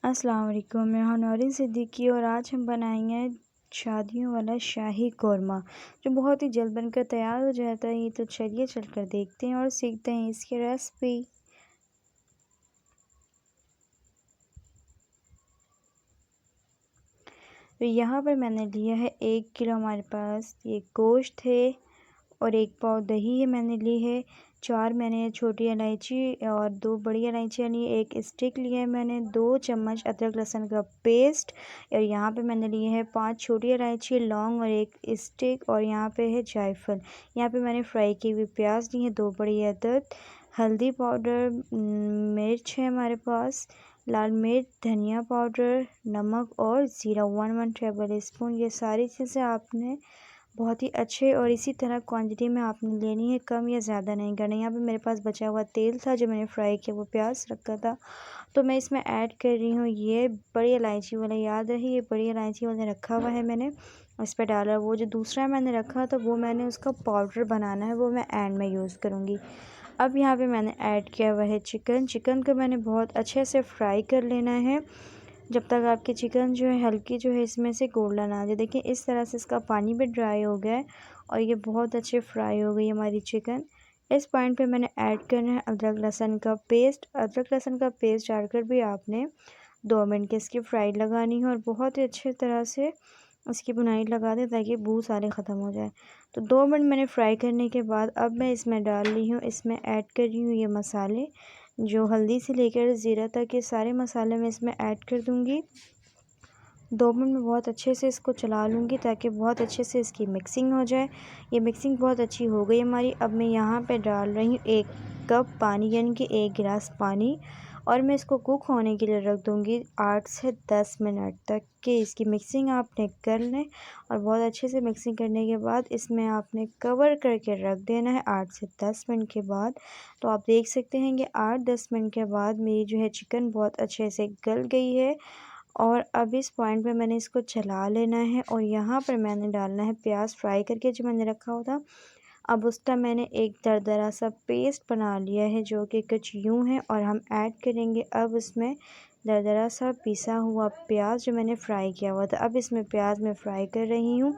अस्सलाम वालेकुम, मैं हूं नौरीन सिद्दीकी और आज हम बनाएंगे शादियों वाला शाही कोरमा जो बहुत ही जल्द बनकर तैयार हो जाता है। तो चलिए चलकर देखते हैं और सीखते हैं इसकी रेसिपी। तो यहाँ पर मैंने लिया है 1 किलो, हमारे पास ये गोश्त है और 1 पाव दही है मैंने ली है। 4 मैंने छोटी इलायची और 2 बड़ी इलायचियाँ ली। 1 स्टिक लिया है मैंने। 2 चम्मच अदरक लहसुन का पेस्ट और यहाँ पे मैंने लिए है 5 छोटी इलायची, लौंग और 1 स्टिक और यहाँ पे है जायफल। यहाँ पे मैंने फ्राई की हुई प्याज ली है 2 बड़ी अदद। हल्दी पाउडर, मिर्च है हमारे पास, लाल मिर्च, धनिया पाउडर, नमक और ज़ीरा 1 टेबल स्पून। ये सारी चीज़ें आपने बहुत ही अच्छे और इसी तरह क्वांटिटी में आपने लेनी है, कम या ज़्यादा नहीं करना। यहाँ पे मेरे पास बचा हुआ तेल था जो मैंने फ्राई किया वो प्याज रखा था, तो मैं इसमें ऐड कर रही हूँ ये बड़ी इलायची वाला। याद रहे ये बड़ी इलायची वाला रखा हुआ है मैंने, इस पर डाला। वो जो दूसरा मैंने रखा था वो मैंने उसका पाउडर बनाना है, वो मैं एंड में यूज़ करूँगी। अब यहाँ पे मैंने ऐड किया हुआ है चिकन को मैंने बहुत अच्छे से फ्राई कर लेना है जब तक आपकी चिकन जो है हल्की जो है इसमें से गोल्डन आ जाए। देखिए इस तरह से इसका पानी भी ड्राई हो गया है और ये बहुत अच्छे फ्राई हो गई हमारी चिकन। इस पॉइंट पे मैंने ऐड करना है अदरक लहसुन का पेस्ट। अदरक लहसुन का पेस्ट डालकर भी आपने 2 मिनट की इसकी फ्राई लगानी है और बहुत ही अच्छी तरह से इसकी बुनाई लगा दें ताकि बू सारे ख़त्म हो जाए। तो 2 मिनट मैंने फ्राई करने के बाद अब मैं इसमें डाल रही हूँ, इसमें ऐड कर रही हूँ ये मसाले जो हल्दी से लेकर ज़ीरा तक के सारे मसाले मैं इसमें ऐड कर दूँगी। 2 मिनट में बहुत अच्छे से इसको चला लूँगी ताकि बहुत अच्छे से इसकी मिक्सिंग हो जाए। ये मिक्सिंग बहुत अच्छी हो गई हमारी। अब मैं यहाँ पे डाल रही हूँ 1 कप पानी, यानी कि 1 गिलास पानी, और मैं इसको कुक होने के लिए रख दूँगी 8 से 10 मिनट तक कि इसकी मिक्सिंग आपने कर लें। और बहुत अच्छे से मिक्सिंग करने के बाद इसमें आपने कवर करके रख देना है 8 से 10 मिनट के बाद। तो आप देख सकते हैं कि 8-10 मिनट के बाद मेरी जो है चिकन बहुत अच्छे से गल गई है। और अब इस पॉइंट पे मैंने इसको चला लेना है और यहाँ पर मैंने डालना है प्याज फ्राई करके जो मैंने रखा हुआ था। अब उसका मैंने एक दरदरा सा पेस्ट बना लिया है जो कि कुछ यूँ है और हम ऐड करेंगे अब उसमें दरदरा सा पिसा हुआ प्याज जो मैंने फ्राई किया हुआ था। अब इसमें प्याज मैं फ्राई कर रही हूँ।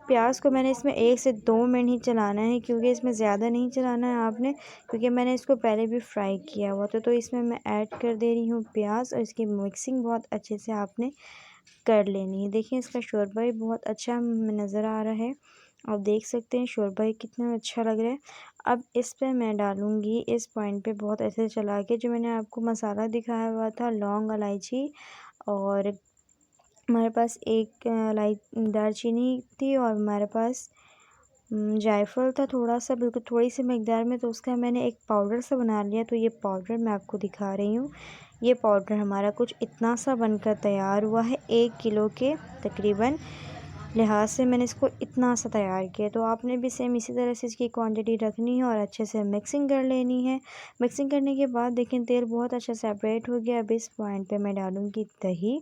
प्याज को मैंने इसमें 1 से 2 मिनट ही चलाना है, क्योंकि इसमें ज़्यादा नहीं चलाना है आपने, क्योंकि मैंने इसको पहले भी फ्राई किया हुआ था। तो इसमें मैं ऐड कर दे रही हूँ प्याज और इसकी मिक्सिंग बहुत अच्छे से आपने कर लेनी है। देखिए इसका शोरबा भी बहुत अच्छा नज़र आ रहा है, आप देख सकते हैं शोरबा ही कितना अच्छा लग रहा है। अब इस पे मैं डालूँगी इस पॉइंट पे बहुत ऐसे चला के जो मैंने आपको मसाला दिखाया हुआ था, लौंग, इलायची और हमारे पास एक दालचीनी थी और हमारे पास जायफल था थोड़ा सा, बिल्कुल थोड़ी सी मकदार में। तो उसका मैंने एक पाउडर सा बना लिया। तो ये पाउडर मैं आपको दिखा रही हूँ। ये पाउडर हमारा कुछ इतना सा बनकर तैयार हुआ है 1 किलो के तकरीबन लिहाज से मैंने इसको इतना सा तैयार किया। तो आपने भी सेम इसी तरह से इसकी क्वांटिटी रखनी है और अच्छे से मिक्सिंग कर लेनी है। मिक्सिंग करने के बाद देखें तेल बहुत अच्छा सेपरेट हो गया। अब इस पॉइंट पे मैं डालूँगी दही।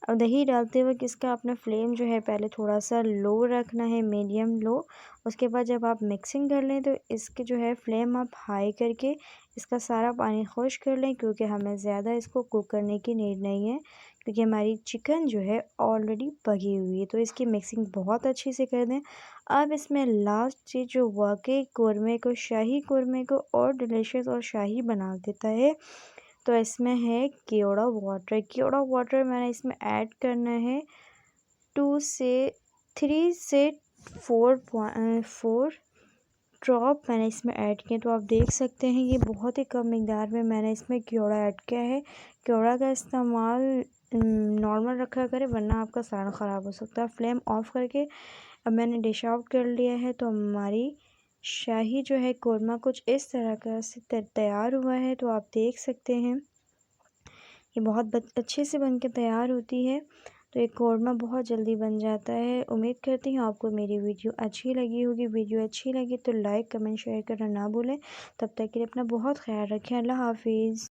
अब दही डालते वक्त इसका अपना फ्लेम जो है पहले थोड़ा सा लो रखना है, मीडियम लो। उसके बाद जब आप मिक्सिंग कर लें तो इसके जो है फ्लेम आप हाई करके इसका सारा पानी खुश कर लें, क्योंकि हमें ज़्यादा इसको कुक करने की नीड नहीं है, क्योंकि हमारी चिकन जो है ऑलरेडी पकी हुई है। तो इसकी मिक्सिंग बहुत अच्छी से कर दें। अब इसमें लास्ट चीज़ जो वाकई कौरमे को, शाही कौरमे को और डिलीशियस और शाही बना देता है, तो इसमें है केवड़ा वाटर। केवड़ा वाटर मैंने इसमें ऐड करना है 2 से 3 से 4 ड्रॉप मैंने इसमें ऐड किए। तो आप देख सकते हैं ये बहुत ही कम मिकदार में मैंने इसमें केवड़ा ऐड किया है। केवड़ा का इस्तेमाल नॉर्मल रखा करें वरना आपका सालन ख़राब हो सकता है। फ्लेम ऑफ करके अब मैंने डिश आउट कर लिया है। तो हमारी शाही जो है कौरमा कुछ इस तरह का से तैयार हुआ है। तो आप देख सकते हैं ये बहुत अच्छे से बन के तैयार होती है। तो ये कौरमा बहुत जल्दी बन जाता है। उम्मीद करती हूँ आपको मेरी वीडियो अच्छी लगी होगी। वीडियो अच्छी लगी तो लाइक, कमेंट, शेयर करना ना भूलें। तब तक के लिए अपना बहुत ख्याल रखें। अल्लाह हाफिज़।